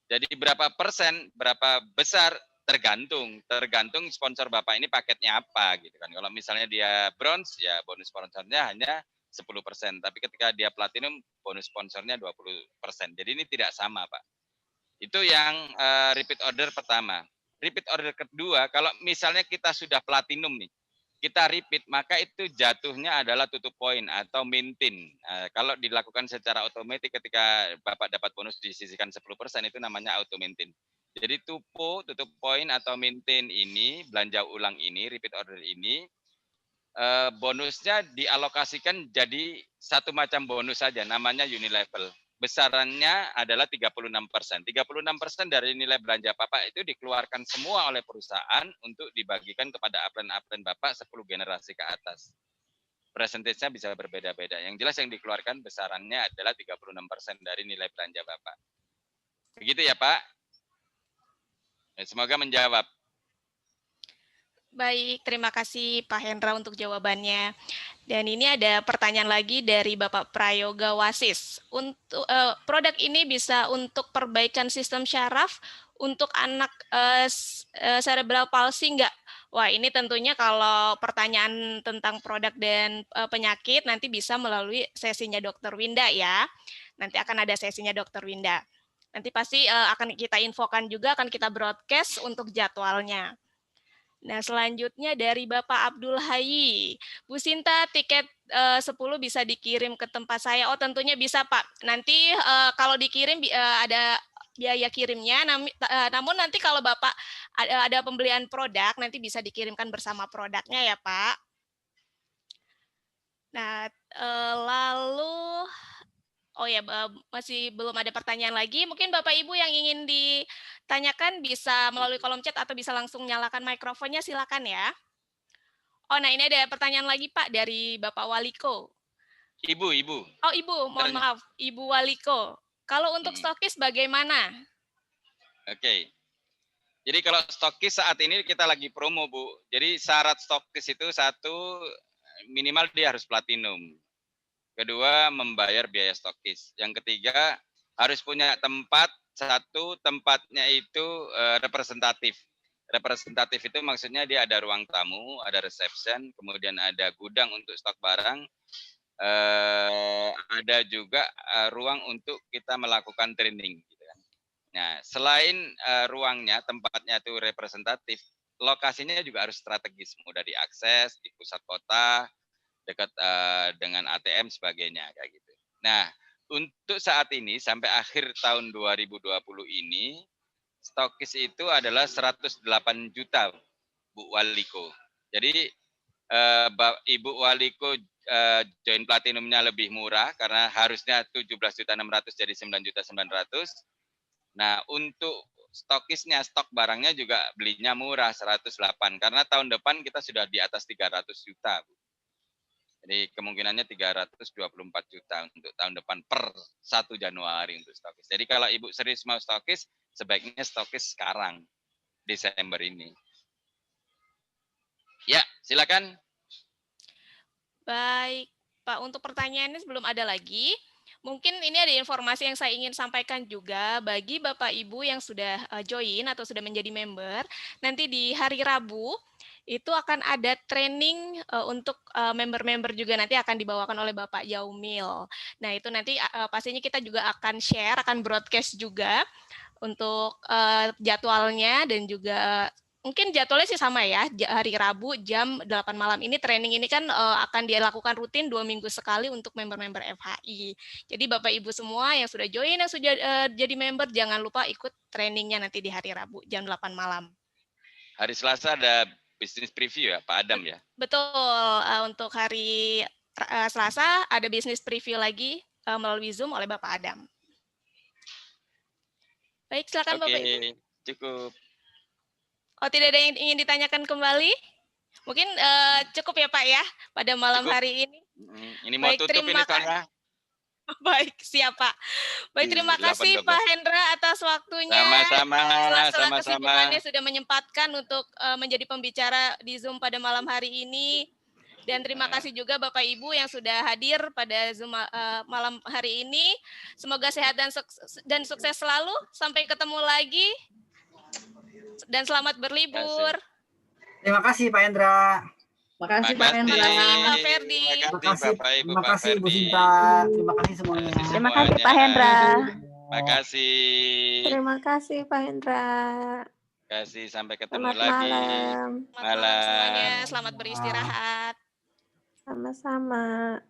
Jadi berapa persen, berapa besar tergantung sponsor Bapak ini paketnya apa gitu kan. Kalau misalnya dia bronze ya bonus sponsornya hanya 10%, tapi ketika dia platinum bonus sponsornya 20%. Jadi ini tidak sama, Pak. Itu yang repeat order pertama. Repeat order kedua, kalau misalnya kita sudah platinum nih, kita repeat, maka itu jatuhnya adalah tutup poin atau maintain. Kalau dilakukan secara otomatis ketika Bapak dapat bonus disisihkan 10%, itu namanya auto maintain. Jadi tutup poin atau maintain ini, belanja ulang ini, repeat order ini, bonusnya dialokasikan jadi satu macam bonus saja, namanya unilevel. Besarannya adalah 36%. 36% dari nilai belanja Bapak itu dikeluarkan semua oleh perusahaan untuk dibagikan kepada upline-upline Bapak 10 generasi ke atas. Persentasenya bisa berbeda-beda. Yang jelas yang dikeluarkan besarannya adalah 36% dari nilai belanja Bapak. Begitu ya, Pak? Semoga menjawab. Baik, terima kasih Pak Hendra untuk jawabannya. Dan ini ada pertanyaan lagi dari Bapak Prayoga Wasis. Untuk produk ini bisa untuk perbaikan sistem syaraf untuk anak cerebral palsy enggak? Wah, ini tentunya kalau pertanyaan tentang produk dan penyakit nanti bisa melalui sesinya Dr. Winda ya. Nanti akan ada sesinya Dr. Winda. Nanti pasti akan kita infokan juga, akan kita broadcast untuk jadwalnya. Nah, selanjutnya dari Bapak Abdul Hayi. Bu Sinta, tiket 10 bisa dikirim ke tempat saya. Oh, tentunya bisa, Pak. Nanti kalau dikirim ada biaya kirimnya, namun nanti kalau Bapak ada pembelian produk, nanti bisa dikirimkan bersama produknya ya, Pak. Nah, lalu oh ya, masih belum ada pertanyaan lagi. Mungkin Bapak Ibu yang ingin ditanyakan bisa melalui kolom chat atau bisa langsung nyalakan mikrofonnya, silakan ya. Oh, nah ini ada pertanyaan lagi Pak dari Bapak Waliko. Ibu. Oh, Ibu, mohon maaf. Ibu Waliko. Kalau untuk stokis bagaimana? Oke. Jadi kalau stokis saat ini kita lagi promo, Bu. Jadi syarat stokis itu satu, minimal dia harus platinum. Kedua, membayar biaya stokis. Yang ketiga, harus punya tempat. Satu, tempatnya itu representatif. Representatif itu maksudnya dia ada ruang tamu, ada reception, kemudian ada gudang untuk stok barang, ada juga ruang untuk kita melakukan training. Gitu kan. Nah, selain ruangnya, tempatnya itu representatif, lokasinya juga harus strategis, mudah diakses di pusat kota, dekat dengan ATM sebagainya kayak gitu. Nah, untuk saat ini sampai akhir tahun 2020 ini stokis itu adalah 108 juta, Bu Waliko. Jadi Ibu Waliko join platinumnya lebih murah karena harusnya 17.600 jadi 9.900. Nah, untuk stokisnya, stok barangnya juga belinya murah 108 karena tahun depan kita sudah di atas 300 juta, Bu. Jadi kemungkinannya 324 juta untuk tahun depan per 1 Januari untuk stokis. Jadi kalau Ibu serius mau stokis, sebaiknya stokis sekarang, Desember ini. Ya, silakan. Baik, Pak. Untuk pertanyaannya sebelum ada lagi, mungkin ini ada informasi yang saya ingin sampaikan juga bagi Bapak Ibu yang sudah join atau sudah menjadi member. Nanti di hari Rabu itu akan ada training untuk member-member juga nanti akan dibawakan oleh Bapak Yaumil. Nah, itu nanti pastinya kita juga akan share, akan broadcast juga untuk jadwalnya dan juga mungkin jadwalnya sih sama ya, hari Rabu jam 8 malam ini training ini kan akan dilakukan rutin 2 minggu sekali untuk member-member FHI. Jadi Bapak Ibu semua yang sudah join, yang sudah jadi member, jangan lupa ikut trainingnya nanti di hari Rabu jam 8 malam. Hari Selasa ada bisnis preview ya, Pak Adam ya? Betul, untuk hari Selasa ada bisnis preview lagi melalui Zoom oleh Bapak Adam. Baik, silakan Bapak Ibu. Oke, cukup. Oh, tidak ada yang ingin ditanyakan kembali? Mungkin cukup ya Pak ya pada malam Cukup. hari ini. Ini mau Baik, tutup ini soalnya. Baik, siap Pak. Baik, terima kasih 8.12. Pak Hendra atas waktunya. Sama-sama, Sela-sela sama-sama. kesibukannya sudah menyempatkan untuk menjadi pembicara di Zoom pada malam hari ini. Dan terima kasih juga Bapak Ibu yang sudah hadir pada Zoom malam hari ini. Semoga sehat dan sukses selalu. Sampai ketemu lagi. Dan selamat berlibur. Terima kasih Pak Hendra. Makasih Terima Pak Hendra. kasih Pak Ferdi. Terima kasih, Bapak Ibu, terima Pak kasih Bu Ferdi. Sinta. Terima kasih semuanya. Terima kasih Pak Hendra. Terima kasih. Terima kasih Pak Hendra. Kasih sampai ketemu Selamat lagi. malam. Selamat malam semuanya. Selamat beristirahat. Sama-sama.